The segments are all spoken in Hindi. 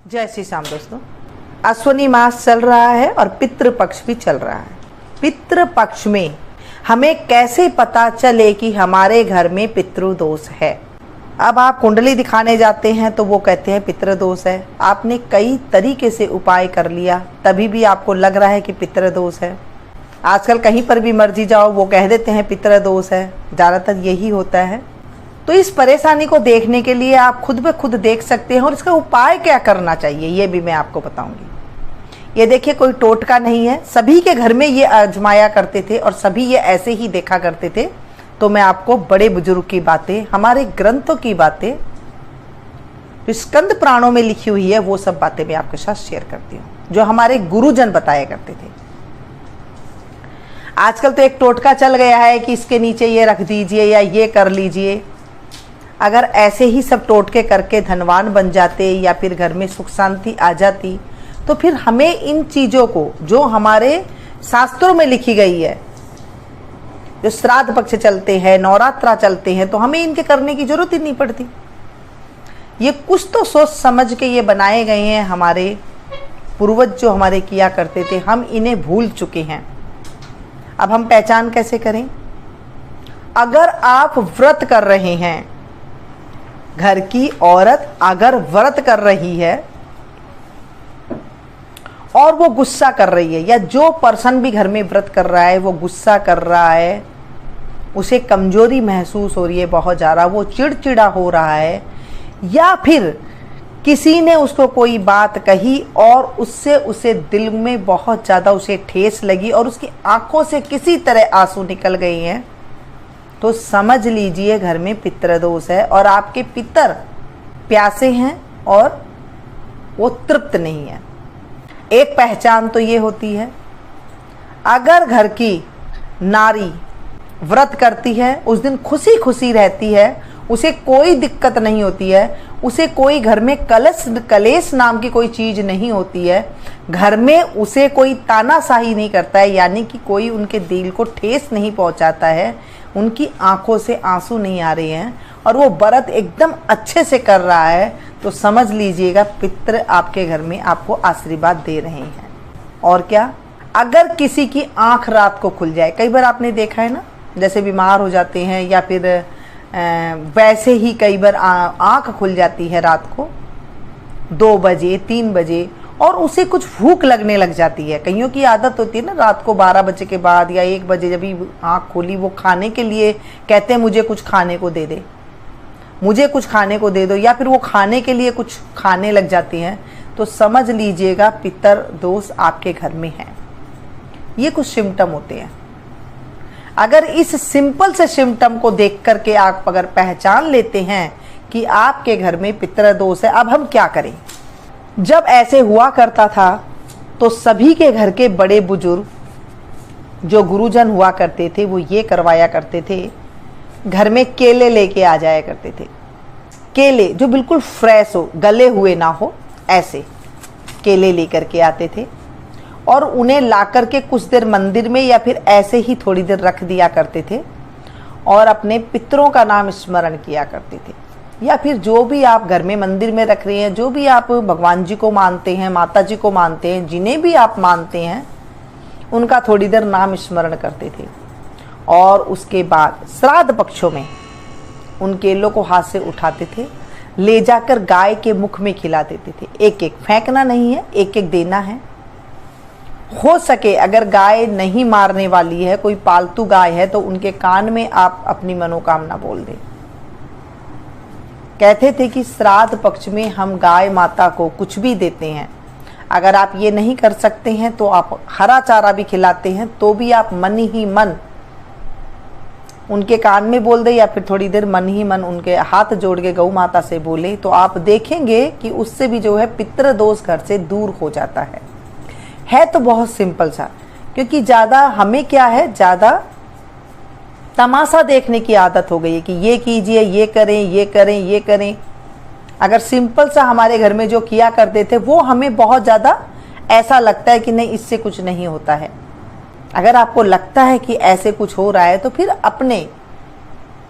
जय श्री श्याम दोस्तों। अश्विनी मास चल रहा है और पितृ पक्ष भी चल रहा है। पितृ पक्ष में हमें कैसे पता चले कि हमारे घर में पितृ दोष है। अब आप कुंडली दिखाने जाते हैं तो वो कहते हैं पितृ दोष है। आपने कई तरीके से उपाय कर लिया तभी भी आपको लग रहा है कि पितृ दोष है। आजकल कहीं पर भी मर्जी जाओ वो कह देते हैं पितृ दोष है। ज़्यादातर यही होता है। तो इस परेशानी को देखने के लिए आप खुद ब खुद देख सकते हैं और इसका उपाय क्या करना चाहिए ये भी मैं आपको बताऊंगी। ये देखिए, कोई टोटका नहीं है, सभी के घर में ये आजमाया करते थे और सभी ये ऐसे ही देखा करते थे। तो मैं आपको बड़े बुजुर्ग की बातें, हमारे ग्रंथों की बातें, जो स्कंद पुराणों में लिखी हुई है वो सब बातें मैं आपके साथ शेयर करती हूँ, जो हमारे गुरुजन बताया करते थे। आजकल तो एक टोटका चल गया है कि इसके नीचे ये रख दीजिए या ये कर लीजिए। अगर ऐसे ही सब टोटके करके धनवान बन जाते या फिर घर में सुख शांति आ जाती तो फिर हमें इन चीज़ों को, जो हमारे शास्त्रों में लिखी गई है, जो श्राद्ध पक्ष चलते हैं, नवरात्रा चलते हैं, तो हमें इनके करने की जरूरत ही नहीं पड़ती। ये कुछ तो सोच समझ के ये बनाए गए हैं। हमारे पूर्वज जो हमारे किया करते थे, हम इन्हें भूल चुके हैं। अब हम पहचान कैसे करें? अगर आप व्रत कर रहे हैं, घर की औरत अगर व्रत कर रही है और वो गुस्सा कर रही है, या जो पर्सन भी घर में व्रत कर रहा है वो गुस्सा कर रहा है, उसे कमजोरी महसूस हो रही है बहुत ज़्यादा, वो चिड़चिड़ा हो रहा है, या फिर किसी ने उसको कोई बात कही और उससे उसे दिल में बहुत ज़्यादा उसे ठेस लगी और उसकी आंखों से किसी तरह आंसू निकल गए हैं, तो समझ लीजिए घर में पितृ दोष है और आपके पितर प्यासे हैं और वो तृप्त नहीं है। एक पहचान तो ये होती है, अगर घर की नारी व्रत करती है, उस दिन खुशी खुशी रहती है, उसे कोई दिक्कत नहीं होती है, उसे कोई घर में कलेश नाम की कोई चीज़ नहीं होती है, घर में उसे कोई तानाशाही नहीं करता है, यानी कि कोई उनके दिल को ठेस नहीं पहुंचाता है, उनकी आंखों से आंसू नहीं आ रहे हैं और वो व्रत एकदम अच्छे से कर रहा है, तो समझ लीजिएगा पितृ आपके घर में आपको आशीर्वाद दे रहे हैं। और क्या, अगर किसी की आंख रात को खुल जाए, कई बार आपने देखा है ना, जैसे बीमार हो जाते हैं या फिर वैसे ही कई बार आंख खुल जाती है रात को 2 बजे 3 बजे और उसे कुछ भूख लगने लग जाती है। कईयों की आदत होती है ना, रात को 12 बजे के बाद या 1 बजे जब भी आँख खोली वो खाने के लिए कहते हैं मुझे कुछ खाने को दे दे, मुझे कुछ खाने को दे दो, या फिर वो खाने के लिए कुछ खाने लग जाती हैं, तो समझ लीजिएगा पितर दोष आपके घर में है। ये कुछ सिम्टम होते हैं। अगर इस सिंपल से सिम्टम को देख करके आप अगर पहचान लेते हैं कि आपके घर में पितृ दोष है, अब हम क्या करें? जब ऐसे हुआ करता था तो सभी के घर के बड़े बुजुर्ग जो गुरुजन हुआ करते थे वो ये करवाया करते थे, घर में केले लेके आ जाया करते थे। केले जो बिल्कुल फ्रेश हो, गले हुए ना हो, ऐसे केले लेकर के आते थे और उन्हें ला करके कुछ देर मंदिर में या फिर ऐसे ही थोड़ी देर रख दिया करते थे और अपने पितरों का नाम स्मरण किया करते थे। या फिर जो भी आप घर में मंदिर में रख रहे हैं, जो भी आप भगवान जी को मानते हैं, माता जी को मानते हैं, जिन्हें भी आप मानते हैं, उनका थोड़ी देर नाम स्मरण करते थे। और उसके बाद श्राद्ध पक्षों में उन केलों को हाथ से उठाते थे, ले जाकर गाय के मुख में खिला देते थे। एक एक फेंकना नहीं है, एक एक देना है। हो सके अगर गाय नहीं मारने वाली है, कोई पालतू गाय है, तो उनके कान में आप अपनी मनोकामना बोल दें। कहते थे कि श्राद्ध पक्ष में हम गाय माता को कुछ भी देते हैं। अगर आप ये नहीं कर सकते हैं तो आप हरा चारा भी खिलाते हैं, तो भी आप मन ही मन उनके कान में बोल दे या फिर थोड़ी देर मन ही मन उनके हाथ जोड़ के गौ माता से बोले, तो आप देखेंगे कि उससे भी जो है पितृ दोष घर से दूर हो जाता है तो बहुत सिंपल सा। क्योंकि ज़्यादा हमें क्या है, ज़्यादा तमाशा देखने की आदत हो गई है कि ये कीजिए, ये करें, ये करें, ये करें। अगर सिंपल सा हमारे घर में जो किया करते थे वो हमें बहुत ज़्यादा ऐसा लगता है कि नहीं, इससे कुछ नहीं होता है। अगर आपको लगता है कि ऐसे कुछ हो रहा है तो फिर अपने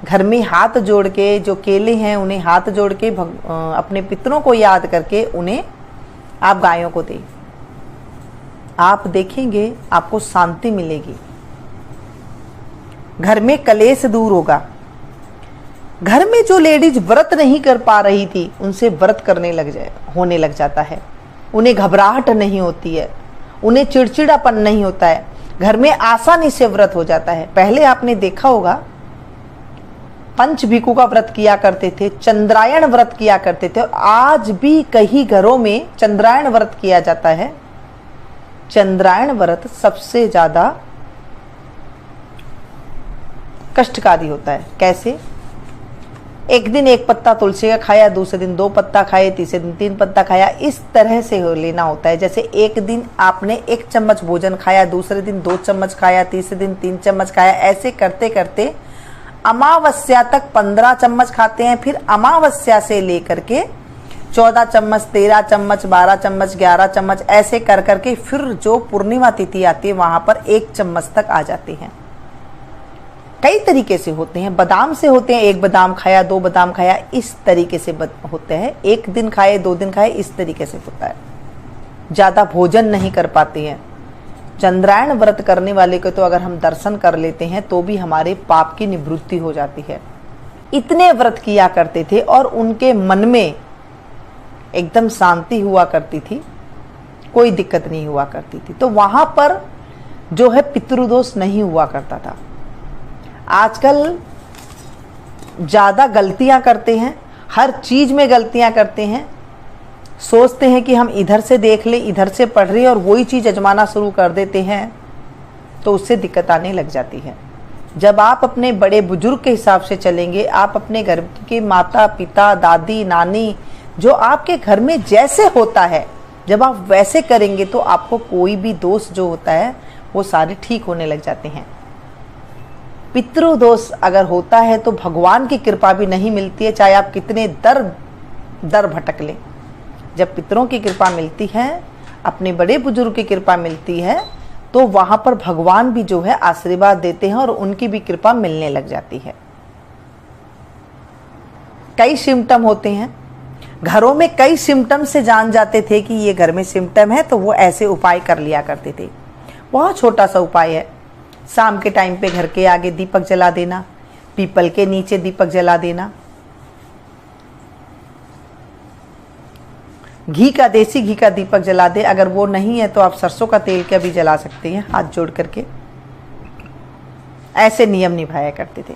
घर में हाथ जोड़ के, जो केले हैं उन्हें हाथ जोड़ के अपने पितरों को याद करके उन्हें आप गायों को दें, आप देखेंगे आपको शांति मिलेगी, घर में कलेश दूर होगा। घर में जो लेडीज व्रत नहीं कर पा रही थी उनसे व्रत होने लग जाता है। उन्हें घबराहट नहीं होती है, उन्हें चिड़चिड़ापन नहीं होता है, घर में आसानी से व्रत हो जाता है। पहले आपने देखा होगा पंचभिकु का व्रत किया करते थे, चंद्रायण व्रत किया करते थे, और आज भी कई घरों में चंद्रायण व्रत किया जाता है। चंद्रायण व्रत सबसे ज्यादा कष्टकारी होता है। कैसे? एक दिन एक पत्ता तुलसी का खाया, दूसरे दिन 2 पत्ता खाए, तीसरे दिन 3 पत्ता खाया, इस तरह से लेना होता है। जैसे एक दिन आपने 1 चम्मच भोजन खाया, दूसरे दिन 2 चम्मच खाया, तीसरे दिन 3 चम्मच खाया, ऐसे करते करते अमावस्या तक 15 चम्मच खाते हैं। फिर अमावस्या से लेकर के 14 चम्मच, 13 चम्मच, 12 चम्मच, 11 चम्मच, ऐसे कर करके फिर जो पूर्णिमा तिथि आती है वहां पर 1 चम्मच तक आ जाते हैं। कई तरीके से होते हैं, बादाम से होते हैं, 1 बादाम खाया, 2 बादाम खाया, इस तरीके से होते हैं। 1 दिन खाए, 2 दिन खाए, इस तरीके से होता है। ज्यादा भोजन नहीं कर पाते हैं। चंद्रायण व्रत करने वाले को तो अगर हम दर्शन कर लेते हैं तो भी हमारे पाप की निवृत्ति हो जाती है। इतने व्रत किया करते थे और उनके मन में एकदम शांति हुआ करती थी, कोई दिक्कत नहीं हुआ करती थी। तो वहां पर जो है पितृदोष नहीं हुआ करता था। आजकल ज्यादा गलतियां करते हैं, हर चीज में गलतियां करते हैं। सोचते हैं कि हम इधर से देख ले, इधर से पढ़ रहे हैं और वही चीज अजमाना शुरू कर देते हैं, तो उससे दिक्कत आने लग जाती है। जब आप अपने बड़े बुजुर्ग के हिसाब से चलेंगे, आप अपने घर के माता पिता, दादी, नानी, जो आपके घर में जैसे होता है, जब आप वैसे करेंगे तो आपको कोई भी दोष जो होता है वो सारे ठीक होने लग जाते हैं। पितृदोष अगर होता है तो भगवान की कृपा भी नहीं मिलती है, चाहे आप कितने दर भटक लें। जब पितरों की कृपा मिलती है, अपने बड़े बुजुर्ग की कृपा मिलती है, तो वहां पर भगवान भी जो है आशीर्वाद देते हैं और उनकी भी कृपा मिलने लग जाती है। कई सिम्टम होते हैं घरों में, कई सिम्टम से जान जाते थे कि ये घर में सिम्टम है, तो वो ऐसे उपाय कर लिया करते थे। बहुत छोटा सा उपाय है, शाम के टाइम पे घर के आगे दीपक जला देना, पीपल के नीचे दीपक जला देना, घी का, देसी घी का दीपक जला दे। अगर वो नहीं है तो आप सरसों का तेल का भी जला सकते हैं, हाथ जोड़ करके। ऐसे नियम निभाया करते थे।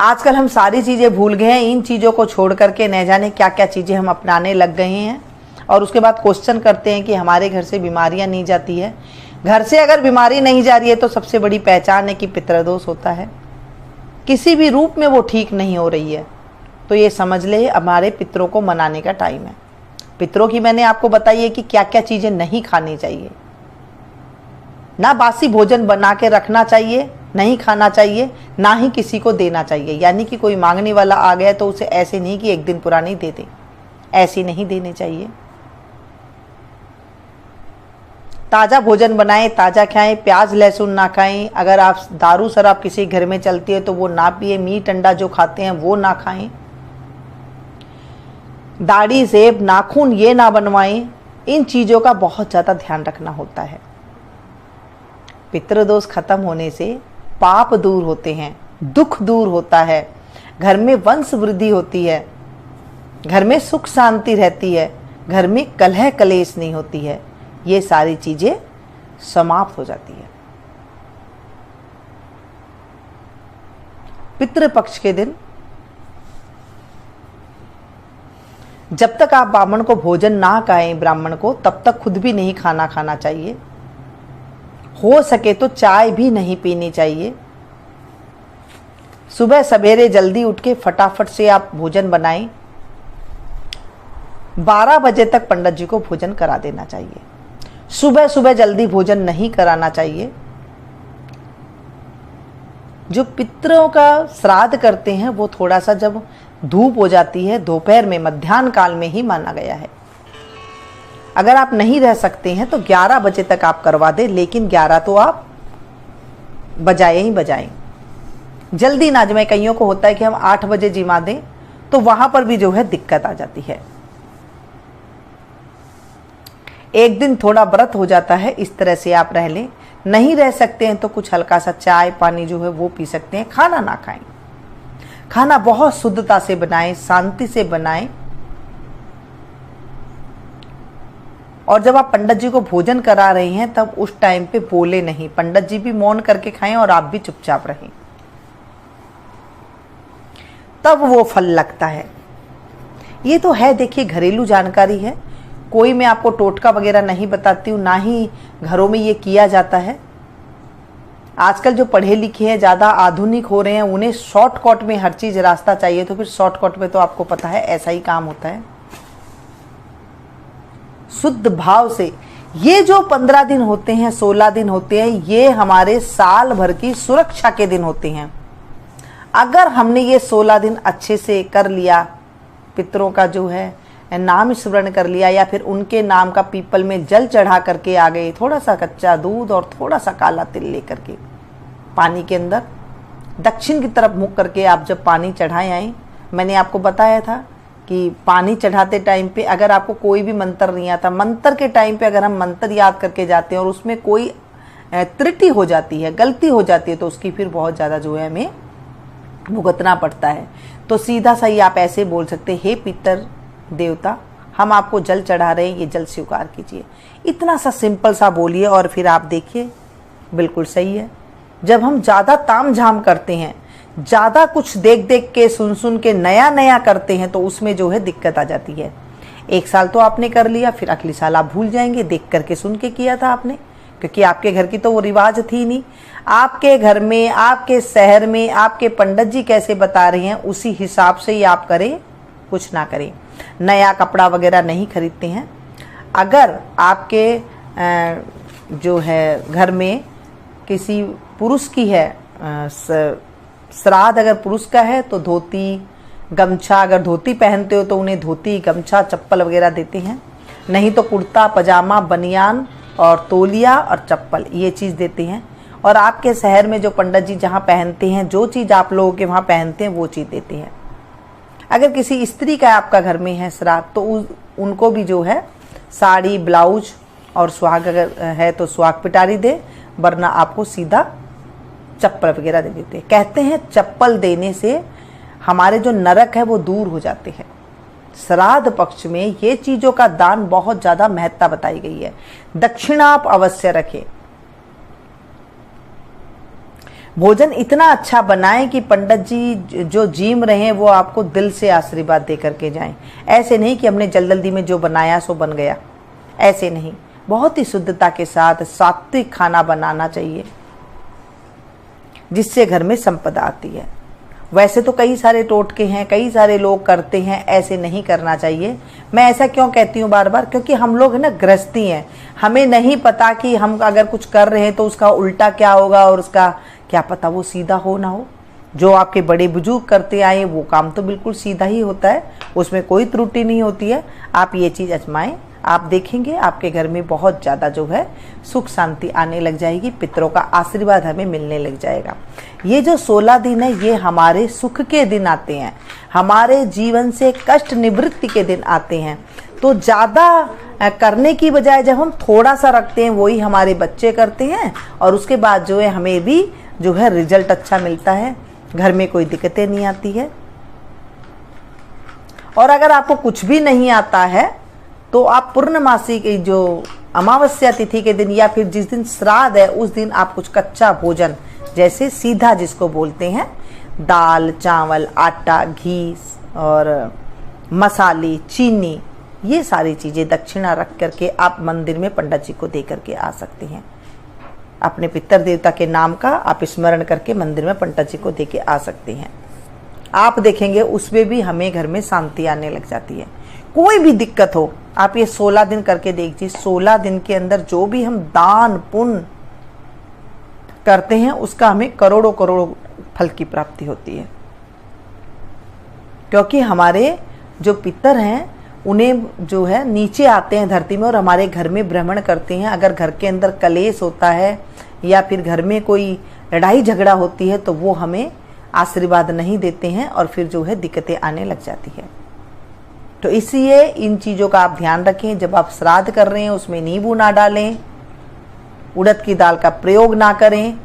आजकल हम सारी चीजें भूल गए हैं, इन चीजों को छोड़ करके न जाने क्या क्या चीजें हम अपनाने लग गए हैं, और उसके बाद क्वेश्चन करते हैं कि हमारे घर से बीमारियां नहीं जाती है। घर से अगर बीमारी नहीं जा रही है तो सबसे बड़ी पहचान है कि पितृदोष होता है, किसी भी रूप में वो ठीक नहीं हो रही है। तो ये समझ ले हमारे पितरों को मनाने का टाइम है। पितरों की मैंने आपको बताई है कि क्या क्या चीजें नहीं खानी चाहिए। ना बासी भोजन बना के रखना चाहिए, नहीं खाना चाहिए, ना ही किसी को देना चाहिए। यानी कि कोई मांगने वाला आ गया तो उसे ऐसे नहीं कि 1 दिन पुरानी दे दे, ऐसी नहीं देने चाहिए। ताज़ा भोजन बनाएं, ताज़ा खाएं, प्याज लहसुन ना खाएं। अगर आप दारू शराब किसी घर में चलती है तो वो ना पिए। मीट अंडा जो खाते हैं वो ना खाएं। दाढ़ी जेब नाखून ये ना बनवाएं। इन चीज़ों का बहुत ज़्यादा ध्यान रखना होता है। पितृदोष खत्म होने से पाप दूर होते हैं, दुख दूर होता है, घर में वंश वृद्धि होती है, घर में सुख शांति रहती है, घर में कलह कलेश नहीं होती है। ये सारी चीजें समाप्त हो जाती है। पितृपक्ष के दिन जब तक आप ब्राह्मण को भोजन ना खाएं, ब्राह्मण को, तब तक खुद भी नहीं खाना चाहिए। हो सके तो चाय भी नहीं पीनी चाहिए। सुबह सवेरे जल्दी उठ के फटाफट से आप भोजन बनाएं। 12 बजे तक पंडित जी को भोजन करा देना चाहिए। सुबह सुबह जल्दी भोजन नहीं कराना चाहिए। जो पितरों का श्राद्ध करते हैं वो थोड़ा सा जब धूप हो जाती है, दोपहर में, मध्याह्न काल में ही माना गया है। अगर आप नहीं रह सकते हैं तो 11 बजे तक आप करवा दें, लेकिन 11 तो आप बजाए ही बजाएं। जल्दी ना जमे। कईयों को होता है कि हम 8 बजे जिमा दें, तो वहां पर भी जो है दिक्कत आ जाती है। एक दिन थोड़ा व्रत हो जाता है, इस तरह से आप रह लें। नहीं रह सकते हैं तो कुछ हल्का सा चाय पानी जो है वो पी सकते हैं। खाना ना खाएं, खाना बहुत शुद्धता से बनाएं, शांति से बनाएं। और जब आप पंडित जी को भोजन करा रहे हैं तब उस टाइम पे बोले नहीं, पंडित जी भी मौन करके खाएं और आप भी चुपचाप रहें, तब वो फल लगता है। ये तो है, देखिए घरेलू जानकारी है, कोई मैं आपको टोटका वगैरह नहीं बताती हूँ, ना ही घरों में ये किया जाता है। आजकल जो पढ़े लिखे हैं, ज़्यादा आधुनिक हो रहे हैं, उन्हें शॉर्टकट में हर चीज़ रास्ता चाहिए, तो फिर शॉर्टकट में तो आपको पता है ऐसा ही काम होता है। शुद्ध भाव से ये जो 15 दिन होते हैं, 16 दिन होते हैं, ये हमारे साल भर की सुरक्षा के दिन होते हैं। अगर हमने ये 16 दिन अच्छे से कर लिया, पितरों का जो है नाम स्मरण कर लिया, या फिर उनके नाम का पीपल में जल चढ़ा करके आ गए, थोड़ा सा कच्चा दूध और थोड़ा सा काला तिल लेकर के पानी के अंदर दक्षिण की तरफ मुख करके आप जब पानी चढ़ाए आए, मैंने आपको बताया था कि पानी चढ़ाते टाइम पे अगर आपको कोई भी मंत्र नहीं आता, मंत्र के टाइम पे अगर हम मंत्र याद करके जाते हैं और उसमें कोई त्रुटि हो जाती है, गलती हो जाती है, तो उसकी फिर बहुत ज़्यादा जो है हमें भुगतना पड़ता है। तो सीधा सा ही आप ऐसे बोल सकते, हे पितर देवता, हम आपको जल चढ़ा रहे हैं, ये जल स्वीकार कीजिए। इतना सा सिंपल सा बोलिए और फिर आप देखिए बिल्कुल सही है। जब हम ज़्यादा ताम झाम करते हैं, ज़्यादा कुछ देख देख के सुन सुन के नया नया करते हैं, तो उसमें जो है दिक्कत आ जाती है। एक साल तो आपने कर लिया, फिर अगले साल आप भूल जाएंगे, देख करके सुन के किया था आपने, क्योंकि आपके घर की तो वो रिवाज थी नहीं। आपके घर में, आपके शहर में आपके पंडित जी कैसे बता रहे हैं, उसी हिसाब से ही आप करें, कुछ ना करें। नया कपड़ा वगैरह नहीं खरीदते हैं। अगर आपके जो है घर में किसी पुरुष की है श्राद्ध, अगर पुरुष का है तो धोती गमछा, अगर धोती पहनते हो तो उन्हें धोती गमछा चप्पल वगैरह देते हैं, नहीं तो कुर्ता पजामा बनियान और तौलिया और चप्पल, ये चीज़ देते हैं। और आपके शहर में जो पंडित जी जहाँ पहनते हैं, जो चीज़ आप लोगों के वहाँ पहनते हैं वो चीज़ देते हैं। अगर किसी स्त्री का आपका घर में है श्राद्ध, तो उनको भी जो है साड़ी ब्लाउज और सुहाग अगर है तो सुहाग पिटारी दे, वरना आपको सीधा चप्पल वगैरह दे देते हैं। कहते हैं चप्पल देने से हमारे जो नरक है वो दूर हो जाते हैं। श्राद्ध पक्ष में ये चीज़ों का दान बहुत ज़्यादा महत्ता बताई गई है। दक्षिणा आप अवश्य रखें। भोजन इतना अच्छा बनाएं कि पंडित जी जो जीम रहे हैं वो आपको दिल से आशीर्वाद दे करके जाएं। ऐसे नहीं कि हमने जल्दी में जो बनाया सो बन गया, ऐसे नहीं। बहुत ही शुद्धता के साथ सात्विक खाना बनाना चाहिए, जिससे घर में संपदा आती है। वैसे तो कई सारे टोटके हैं, कई सारे लोग करते हैं, ऐसे नहीं करना चाहिए। मैं ऐसा क्यों कहती हूँ बार बार, क्योंकि हम लोग है ना गृहस्थी हैं, हमें नहीं पता कि हम अगर कुछ कर रहे हैं तो उसका उल्टा क्या होगा, और उसका क्या पता वो सीधा हो ना हो। जो आपके बड़े बुजुर्ग करते आए वो काम तो बिल्कुल सीधा ही होता है, उसमें कोई त्रुटि नहीं होती है। आप ये चीज़ आजमाएं, आप देखेंगे आपके घर में बहुत ज़्यादा जो है सुख शांति आने लग जाएगी, पितरों का आशीर्वाद हमें मिलने लग जाएगा। ये जो 16 दिन है ये हमारे सुख के दिन आते हैं, हमारे जीवन से कष्ट निवृत्ति के दिन आते हैं। तो ज़्यादा करने की बजाय जब हम थोड़ा सा रखते हैं, वही हमारे बच्चे करते हैं, और उसके बाद जो है हमें भी जो है रिजल्ट अच्छा मिलता है, घर में कोई दिक्कतें नहीं आती है। और अगर आपको कुछ भी नहीं आता है तो आप पूर्णमासी की जो अमावस्या तिथि के दिन या फिर जिस दिन श्राद्ध है उस दिन आप कुछ कच्चा भोजन, जैसे सीधा जिसको बोलते हैं, दाल चावल आटा घी और मसाले चीनी, ये सारी चीज़ें दक्षिणा रख करके आप मंदिर में पंडित जी को दे करके आ सकते हैं। अपने पितर देवता के नाम का आप स्मरण करके मंदिर में पंडित जी को दे के आ सकते हैं। आप देखेंगे उसमें भी हमें घर में शांति आने लग जाती है। कोई भी दिक्कत हो, आप ये 16 दिन करके देखिए। 16 दिन के अंदर जो भी हम दान पुण्य करते हैं उसका हमें करोड़ों करोड़ों फल की प्राप्ति होती है। क्योंकि हमारे जो पितर हैं उन्हें जो है नीचे आते हैं धरती में और हमारे घर में भ्रमण करते हैं। अगर घर के अंदर कलेश होता है या फिर घर में कोई लड़ाई झगड़ा होती है तो वो हमें आशीर्वाद नहीं देते हैं और फिर जो है दिक्कतें आने लग जाती है। तो इसलिए इन चीज़ों का आप ध्यान रखें। जब आप श्राद्ध कर रहे हैं उसमें नींबू ना डालें, उड़द की दाल का प्रयोग ना करें,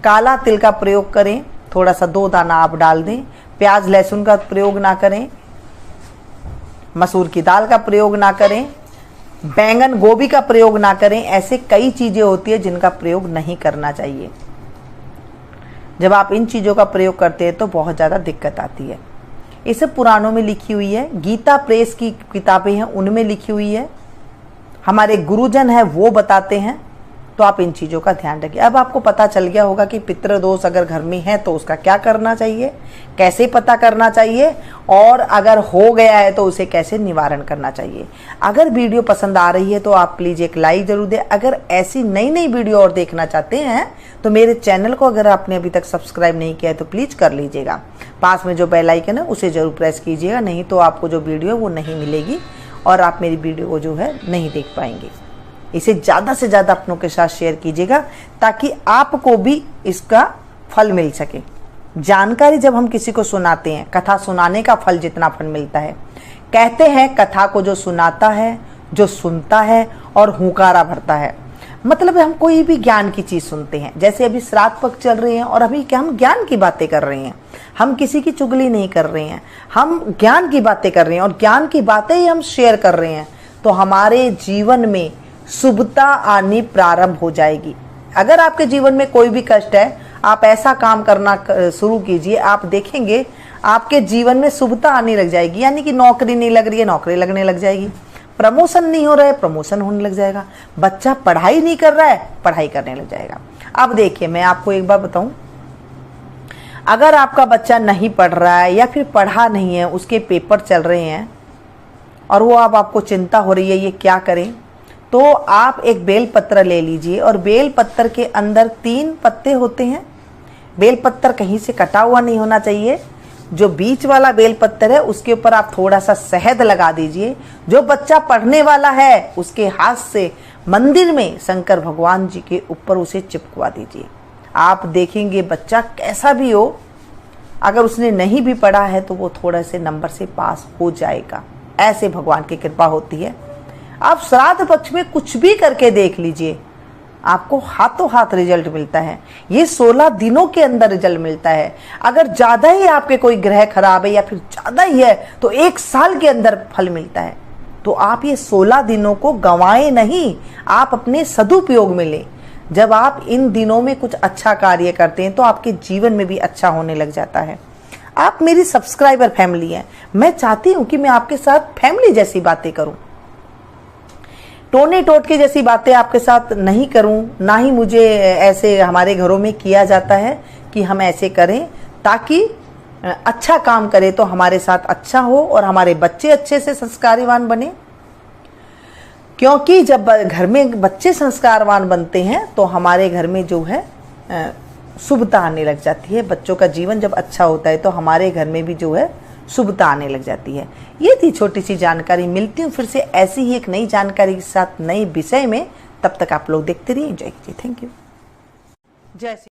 काला तिल का प्रयोग करें, थोड़ा सा 2 दाना आप डाल दें, प्याज लहसुन का प्रयोग ना करें, मसूर की दाल का प्रयोग ना करें, बैंगन गोभी का प्रयोग ना करें। ऐसे कई चीज़ें होती है जिनका प्रयोग नहीं करना चाहिए। जब आप इन चीज़ों का प्रयोग करते हैं तो बहुत ज़्यादा दिक्कत आती है। ये सब पुराणों में लिखी हुई है, गीता प्रेस की किताबें हैं उनमें लिखी हुई है, हमारे गुरुजन है वो बताते हैं। तो आप इन चीज़ों का ध्यान रखिए। अब आपको पता चल गया होगा कि पितृदोष अगर घर में है तो उसका क्या करना चाहिए, कैसे पता करना चाहिए, और अगर हो गया है तो उसे कैसे निवारण करना चाहिए। अगर वीडियो पसंद आ रही है तो आप प्लीज़ एक लाइक ज़रूर दें। अगर ऐसी नई नई वीडियो और देखना चाहते हैं तो मेरे चैनल को अगर आपने अभी तक सब्सक्राइब नहीं किया है तो प्लीज़ कर लीजिएगा। पास में जो बेल आइकन है उसे ज़रूर प्रेस कीजिएगा, नहीं तो आपको जो वीडियो है वो नहीं मिलेगी और आप मेरी वीडियो को जो है नहीं देख पाएंगे। इसे ज़्यादा से ज़्यादा अपनों के साथ शेयर कीजिएगा ताकि आपको भी इसका फल मिल सके। जानकारी जब हम किसी को सुनाते हैं, कथा सुनाने का फल जितना फल मिलता है, कहते हैं कथा को जो सुनाता है, जो सुनता है और हुंकारा भरता है। मतलब हम कोई भी ज्ञान की चीज़ सुनते हैं, जैसे अभी श्राद्ध पक्ष चल रहे हैं और अभी क्या हम ज्ञान की बातें कर रहे हैं, हम किसी की चुगली नहीं कर रहे हैं, हम ज्ञान की बातें कर रहे हैं और ज्ञान की बातें ही हम शेयर कर रहे हैं, तो हमारे जीवन में शुभता आनी प्रारंभ हो जाएगी। अगर आपके जीवन में कोई भी कष्ट है, आप ऐसा काम करना शुरू कीजिए, आप देखेंगे आपके जीवन में शुभता आने लग जाएगी। यानी कि नौकरी नहीं लग रही है, नौकरी लगने लग जाएगी, प्रमोशन नहीं हो रहा है, प्रमोशन होने लग जाएगा, बच्चा पढ़ाई नहीं कर रहा है, पढ़ाई करने लग जाएगा। अब देखिए, मैं आपको एक बार बताऊं, अगर आपका बच्चा नहीं पढ़ रहा है या फिर पढ़ा नहीं है, उसके पेपर चल रहे हैं और वो अब आपको चिंता हो रही है ये क्या करें, तो आप एक बेलपत्र ले लीजिए और बेलपत्र के अंदर 3 पत्ते होते हैं। बेलपत्र कहीं से कटा हुआ नहीं होना चाहिए। जो बीच वाला बेलपत्र है उसके ऊपर आप थोड़ा सा शहद लगा दीजिए। जो बच्चा पढ़ने वाला है उसके हाथ से मंदिर में शंकर भगवान जी के ऊपर उसे चिपकवा दीजिए। आप देखेंगे बच्चा कैसा भी हो, अगर उसने नहीं भी पढ़ा है तो वो थोड़े से नंबर से पास हो जाएगा। ऐसे भगवान की कृपा होती है। आप श्राद्ध पक्ष में कुछ भी करके देख लीजिए, आपको हाथों हाथ रिजल्ट मिलता है। ये 16 दिनों के अंदर रिजल्ट मिलता है। अगर ज़्यादा ही आपके कोई ग्रह खराब है या फिर ज़्यादा ही है तो 1 साल के अंदर फल मिलता है। तो आप ये 16 दिनों को गंवाएं नहीं, आप अपने सदुपयोग में लें। जब आप इन दिनों में कुछ अच्छा कार्य करते हैं तो आपके जीवन में भी अच्छा होने लग जाता है। आप मेरी सब्सक्राइबर फैमिली हैं, मैं चाहती हूँ कि मैं आपके साथ फैमिली जैसी बातें करूँ, टोने टोटके जैसी बातें आपके साथ नहीं करूं। ना ही मुझे ऐसे हमारे घरों में किया जाता है कि हम ऐसे करें, ताकि अच्छा काम करें तो हमारे साथ अच्छा हो और हमारे बच्चे अच्छे से संस्कारवान बने। क्योंकि जब घर में बच्चे संस्कारवान बनते हैं तो हमारे घर में जो है शुभता आने लग जाती है। बच्चों का जीवन जब अच्छा होता है तो हमारे घर में भी जो है शुभता आने लग जाती है। ये थी छोटी सी जानकारी। मिलती हूँ फिर से ऐसी ही एक नई जानकारी के साथ नए विषय में। तब तक आप लोग देखते रहिए। एंजॉय कीजिए। Thank you. जय श्री